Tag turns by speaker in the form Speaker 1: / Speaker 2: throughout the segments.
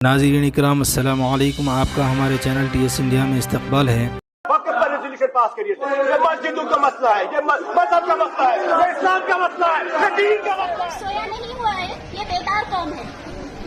Speaker 1: नाज़रीन इकराम अस्सलाम वालेकुम। आपका हमारे चैनल TS इंडिया में इस्तकबाल है।
Speaker 2: वक्त पर रेजोल्यूशन पास करिए। ये मस्जिदों का मसला है, ये मजहब का मसला है, ये इस्लाम का मसला है, ये दीन का मसला है।
Speaker 3: सोया नहीं हुआ है, ये बेदार कौम है,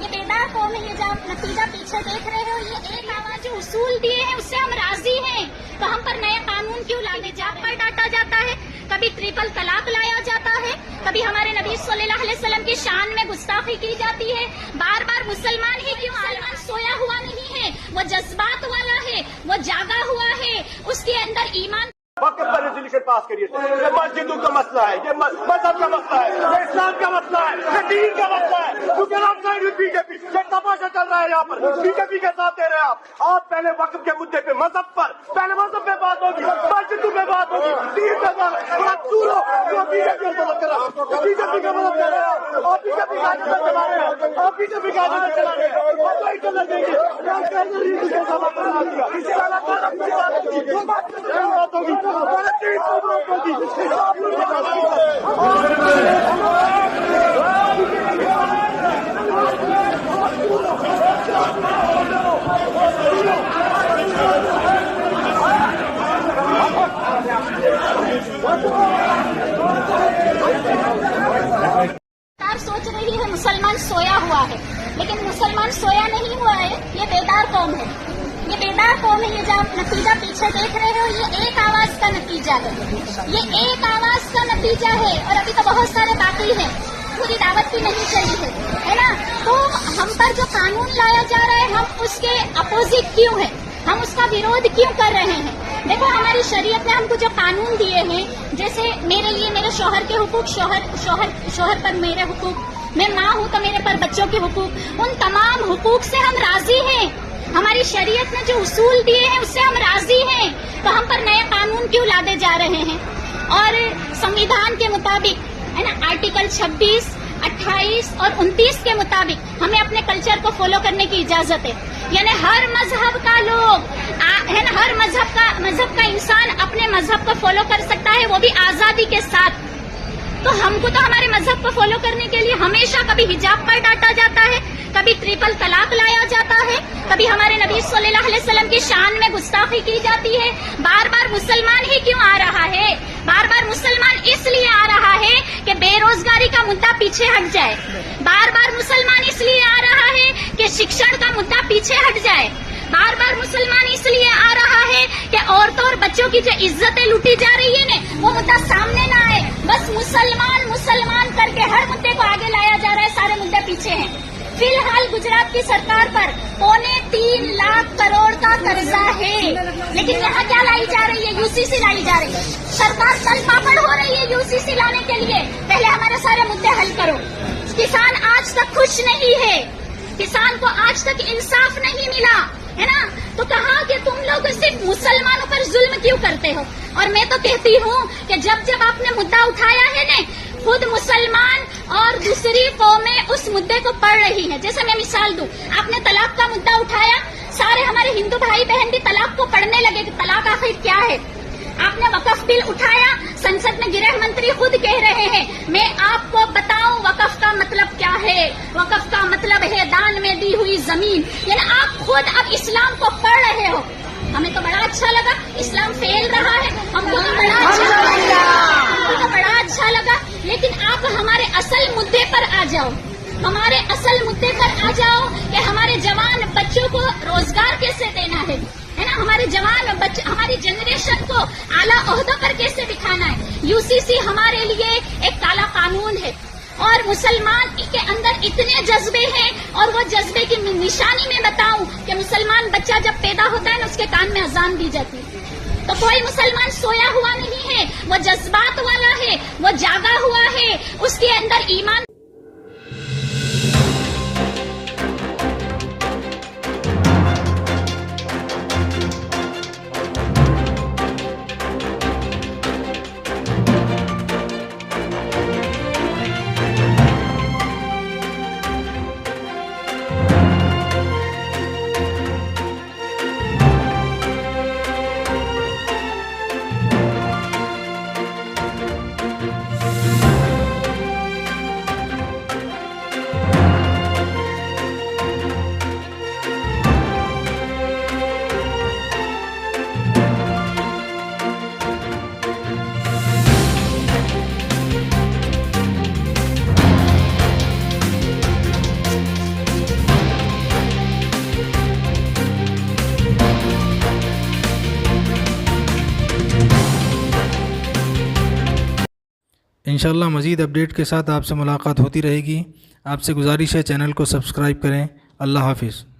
Speaker 3: ये बेदार कौम है। ये जो आप नतीजा पीछे देख रहे हो, ये एक आवाज जो उसूल दिए हैं उससे हम राजी हैं, तो हम पर नया कानून क्यों लाने? जात पर डांटा जाता है, कभी ट्रिपल तलाक लाया जाता है, कभी हमारे नबी सल्लल्लाहु अलैहि वसल्लम की शान में गुस्ताखी की जाती है। बार बार मुसलमान ही क्यों? मुसलमान सोया हुआ नहीं है, वो जज्बात वाला है, वो जागा हुआ है, उसके अंदर ईमान।
Speaker 2: वक्त पर रेजोल्यूशन पास करिए। ये मस्जिदों का मसला है, ये मजहब का मसला है, ये इस्लाम का मसला है, ये दीन का मसला है। क्योंकि आप बीजेपी ये तमाशा चल रहा है यहाँ पर, बीजेपी के साथ दे रहे हैं आप पहले वक्त के मुद्दे पे, मजहब पर पहले मजहब पे बात होगी, मस्जिदों पे बात होगी, दीन पे बात। बीजेपी का मदद कर रहा है, बीजेपी का मदद कर रहे हैं, आप बीजेपी का आगे चला रहे हैं, आप बीजेपी का आगे चला रहे हैं, आप वही चला देंगे।
Speaker 3: सरकार सोच रही है मुसलमान सोया हुआ है, लेकिन मुसलमान सोया नहीं हुआ है, ये बेदार कौम है, ये बेदार कौम है। ये जो आप नतीजा पीछे देख रहे हो, ये एक आवाज का नतीजा है, ये एक आवाज का नतीजा है। और अभी तो बहुत सारे बाकी हैं, पूरी दावत भी नहीं चली है ना? तो हम पर जो कानून लाया जा रहा है, हम उसके अपोजिट क्यों है, हम उसका विरोध क्यों कर रहे हैं? देखो, हमारी शरीयत ने हमको जो कानून दिए हैं, जैसे मेरे लिए मेरे शौहर के हुकूक, शौहर पर मेरे हुकूक, मैं माँ हूँ तो मेरे पर बच्चों के हुकूक, उन तमाम हुकूक से हम राजी हैं। हमारी शरीयत ने जो उसूल दिए हैं उससे हम राजी हैं, तो हम पर नए कानून क्यों लादे जा रहे हैं? और संविधान के मुताबिक है ना, आर्टिकल 26, 28 और 29 के मुताबिक हमें अपने कल्चर को फॉलो करने की इजाजत है। यानी हर मजहब का लोग है ना, हर मजहब का इंसान अपने मजहब को फॉलो कर सकता है, वो भी आजादी के साथ। तो हमको तो हमारे मजहब को फॉलो करने के लिए हमेशा कभी हिजाब पर डांटा जाता है, कभी ट्रिपल तलाक लाया जाता है, कभी हमारे नबी सल्लल्लाहु अलैहि वसल्लम की शान में गुस्ताखी की जाती है। बार बार मुसलमान ही क्यों आ रहा है? बार बार मुसलमान इसलिए आ रहा है कि बेरोजगारी का मुद्दा पीछे हट जाए, बार बार मुसलमान इसलिए आ रहा है कि शिक्षण का मुद्दा पीछे हट जाए, बार बार मुसलमान इसलिए आ रहा है कि औरतों और बच्चों की जो इज्जतें लूटी जा रही है ना, वो मुद्दा सामने ना आए। बस मुसलमान मुसलमान करके हर मुद्दे को आगे लाया जा रहा है, सारे मुद्दे पीछे हैं। फिलहाल गुजरात की सरकार पर 3.25 लाख करोड़ का कर्जा है, लेकिन यहाँ क्या लाई जा रही है? UCC लाई जा रही है। सरकार तल पापड़ हो रही है UCC लाने के लिए। पहले हमारे सारे मुद्दे हल करो। किसान आज तक खुश नहीं है, किसान को आज तक इंसाफ नहीं मिला है ना? तो कहा कि तुम लोग सिर्फ मुसलमानों पर जुल्म क्यों करते हो? और मैं तो कहती हूँ कि जब आपने मुद्दा उठाया है ने, खुद मुसलमान और दूसरी कौमें उस मुद्दे को पढ़ रही हैं। जैसे मैं मिसाल दूं, आपने तलाक का मुद्दा उठाया, सारे हमारे हिंदू भाई बहन भी तलाक को पढ़ने लगे कि तलाक आखिर क्या है। आपने वक्फ बिल उठाया, संसद में गृह मंत्री खुद कह रहे हैं, मैं आपको बताऊं वक्फ का मतलब क्या है। वक्फ का मतलब है दान में दी हुई जमीन। यानी आप खुद अब इस्लाम को पढ़ रहे हो। हमें तो बड़ा अच्छा लगा, इस्लाम फैल रहा है, हमको तो बड़ा अच्छा लगा। लेकिन आप हमारे असल मुद्दे पर आ जाओ, हमारे असल मुद्दे पर आ जाओ कि हमारे जवान बच्चों को रोजगार कैसे देना है ना? हमारे जवान बच्चे, हमारी जनरेशन को आला ओहदों पर कैसे दिखाना है? UCC हमारे लिए एक काला कानून है, और मुसलमान के अंदर इतने जज्बे हैं, और वो जज्बे की निशानी में बताऊं कि मुसलमान बच्चा जब पैदा होता है ना, उसके कान में अजान दी जाती है। तो कोई मुसलमान सोया हुआ नहीं है, वो जज्बात वाला है, वो जागा हुआ है, उसके अंदर ईमान।
Speaker 1: انشاءاللہ مزید اپڈیٹ کے ساتھ آپ سے ملاقات ہوتی رہے گی. آپ سے گزارش ہے چینل کو سبسکرائب کریں. اللہ حافظ.